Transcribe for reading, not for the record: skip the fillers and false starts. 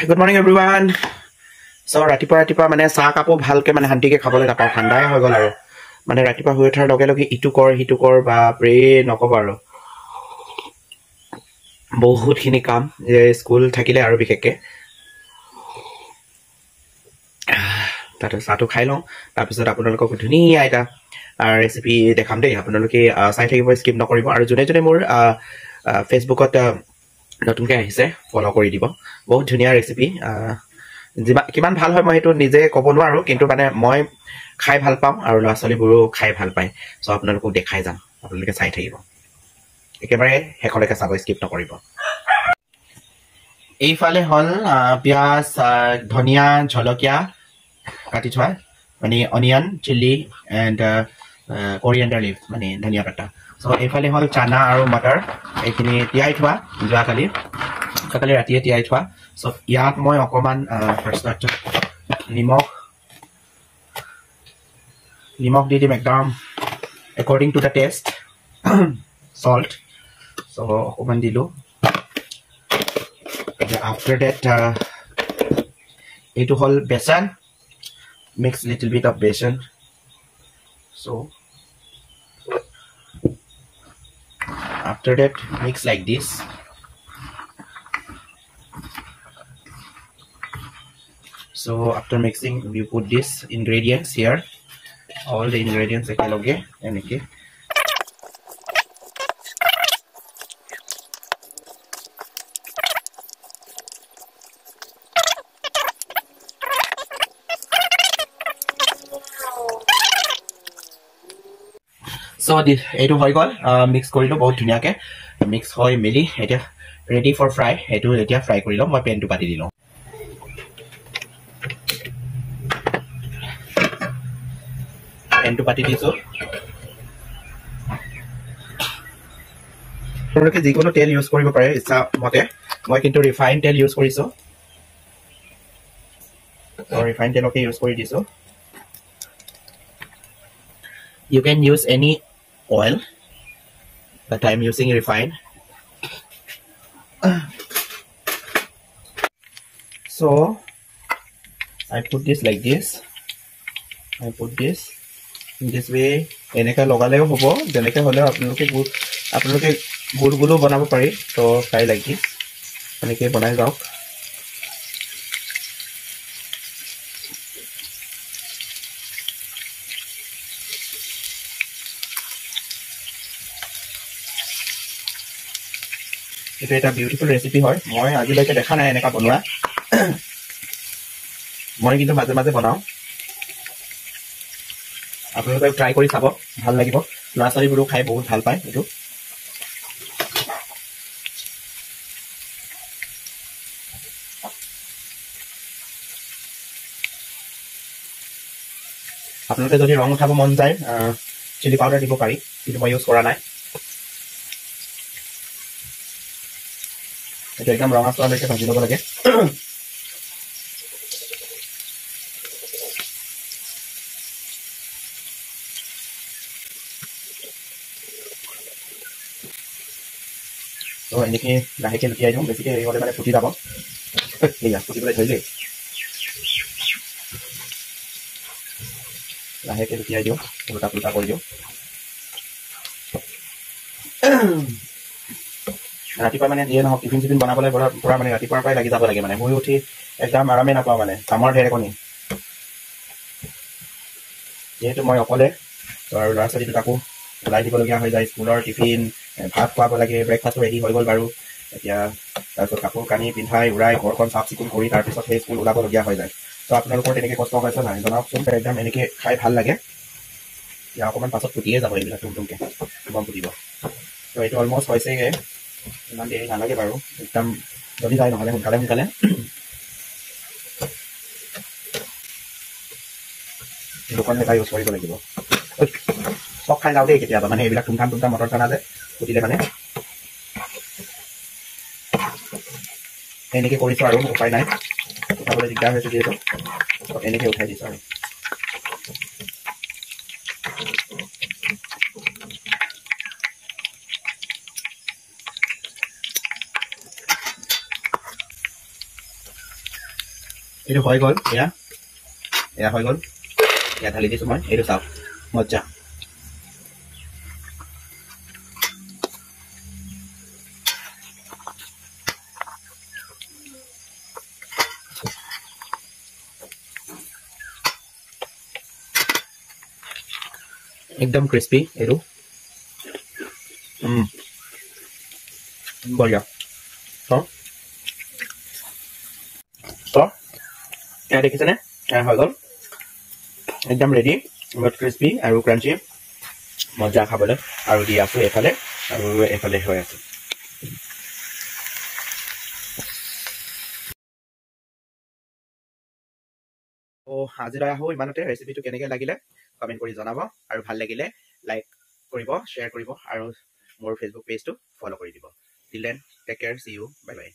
Good morning, everyone. So, ratipa mane sa kapo bhalke mane hantike khabole napao thandai hoy gol aro. Mane ratipa hui uthar loge loge itu kor ba pre nokoba aro. Bahut khini kam je school thakile aro bikhekke. Tato satu khai long tar pisot apnalok dhuniya eta recipe dekham dei apnaloke sai thakibo skip nokoribo aro jone jone mor Facebookot নতুনকে আহিছে ফলো কৰি দিব বহুত ধুনিয়া recipe কিমান ভাল হয় মই হেতু নিজে ক'ব নোৱাৰো কিন্তু মানে মই খাই ভাল পাম আৰু লাছলিবোৰো খাই ভাল পায় সো আপোনালোকক দেখাই যাম আপোনালোকে চাই থাকিব একেবাৰে হেকলৈকে চাব স্কিপ নকৰিব এইফালে হল পিয়াজ ধনিয়া ঝলকিয়া কাটি থোৱা মানে onion chilli and coriander leaf মানে ধনিয়া পাতা So, এইফালে হল চানা আৰু মটৰ এইখিনি তিয়াই থোৱা যোৱাকালি ৰাতিয়ে তিয়াই থোৱা সো ইয়াত মই অকমান ফাৰ্ষ্টত নিমখ দি দিম একদম according to the taste salt so অকমান দিলো after that এইটো হল বেচন mix little bit of besan so after that mix like this so after mixing we put this ingredients here all the ingredients ekaloge enike So this etu hoy gol mix korilo bahut dhuniya ke mix hoy meli eta ready for fry etu etia fry korilo moi pan tu pati dilo pan tu pati diso আপোনালোকে যিকোনো তেল use কৰিব পাৰে ইচ্ছা মতে মই কিন্তু refine তেল ইউজ কৰিছো ৰিফাইন তেলকে ইউজ কৰি দিছো you can use any oil but I'm using refined so I put this like this I put this in this way eneka logaleo hobo jeneke hole apnaloke gul gulo banabo pari to fry like this eneke banai jaok এটা এটা beautiful recipe হয় মই আজিলৈকে দেখা নাই এনেকা বনোৱা মই কিন্তু মাজে মাজে বনাও আপোনালোকে ট্ৰাই কৰি চাব ভাল লাগিব লাছাৰিবোৰো খাই বহুত ভাল পায় এটো আপোনালোকে যদি ৰং উঠাব মন যায় চিলি পাউডাৰ দিব পাৰি কিন্তু মই ইউজ কৰা নাই এটা একদম ৰঙা চোৱালৈকে ভাজি ল'ব লাগে তো এনেকে লাহেকে লুটিয়াই দিওঁ বেছিকে হেৰি হ'লে মানে ফুটি যাব এয়া ফুটিবলৈ ধৰিলে লাহেকে লুটিয়াই দিওঁ উল্টা পুল্টা কৰি দিওঁ ৰাতিপুৱা মানে দিয়ে নহওক টিফিন চিফিন বনাবলৈ পুৰা মানে ৰাতিপুৱাৰ পৰাই লাগি যাব লাগে মানে শুই উঠি একদম আৰামে নাপাওঁ মানে কামৰ ঢেৰেকনি যিহেতু মই অকলে আৰু ল'ৰা ছোৱালী দুটাকো ওলাই দিবলগীয়া হৈ যায় স্কুলৰ টিফিন ভাত খুৱাব লাগে ব্ৰেকফাষ্ট ৰেডি হৈ গ'ল বাৰু এতিয়া তাৰপিছত কাপোৰ কানি পিন্ধাই উৰাই ঘৰখন চাফ চিকুণ কৰি তাৰপিছত সেই স্কুল ওলাবলগীয়া হৈ যায় তো আপোনালোকৰ তেনেকৈ কষ্ট হৈছে নাই জনাওকচোন একদম এনেকৈ খাই ভাল লাগে এতিয়া অকণমান পাছত ফুটিয়ে যাব এইবিলাক তুমতুমকৈ গম ফুটিব তো এইটো অলমষ্ট হৈছেগৈ ইমান দেৰি নালাগে বাৰু একদম যদি যায় নহ'লে সোনকালে দুখন মেটা ইউজ কৰিব লাগিব চব খাই যাওঁ দেই কেতিয়াবা মানে এইবিলাক তুমঠাম মটৰ চানা যে ফুটিলে মানে এনেকৈ কৰিছোঁ আৰু উপায় নাই উঠাবলৈ দিগদাৰ হৈছে যিহেতু এনেকৈ উঠাই দিছোঁ আৰু এইটো হৈ গ'ল, এয়া হৈ গ'ল, এয়া ঢালি দিছোঁ মই। এইটো চাওক, মজ্জা। একদম ক্ৰিস্পি এইটো, বঢ়িয়া। এয়া দেখিছেনে, এয়া হৈ গ'ল, একদম ৰেডি, বহুত ক্ৰিস্পি আৰু ক্ৰাঞ্চি, মজা খাবলৈ। আৰু দি আছোঁ এইফালে, আৰু এইফালে হৈ আছে। আজিলৈ আহোঁ ইমানতে। ৰেচিপিটো কেনেকৈ লাগিলে কমেণ্ট কৰি জনাব, আৰু ভাল লাগিলে লাইক কৰিব, শ্বেয়াৰ কৰিব, আৰু মোৰ ফেচবুক পেজটো ফ'ল' কৰি দিব। Till then, take care, see you, bye by.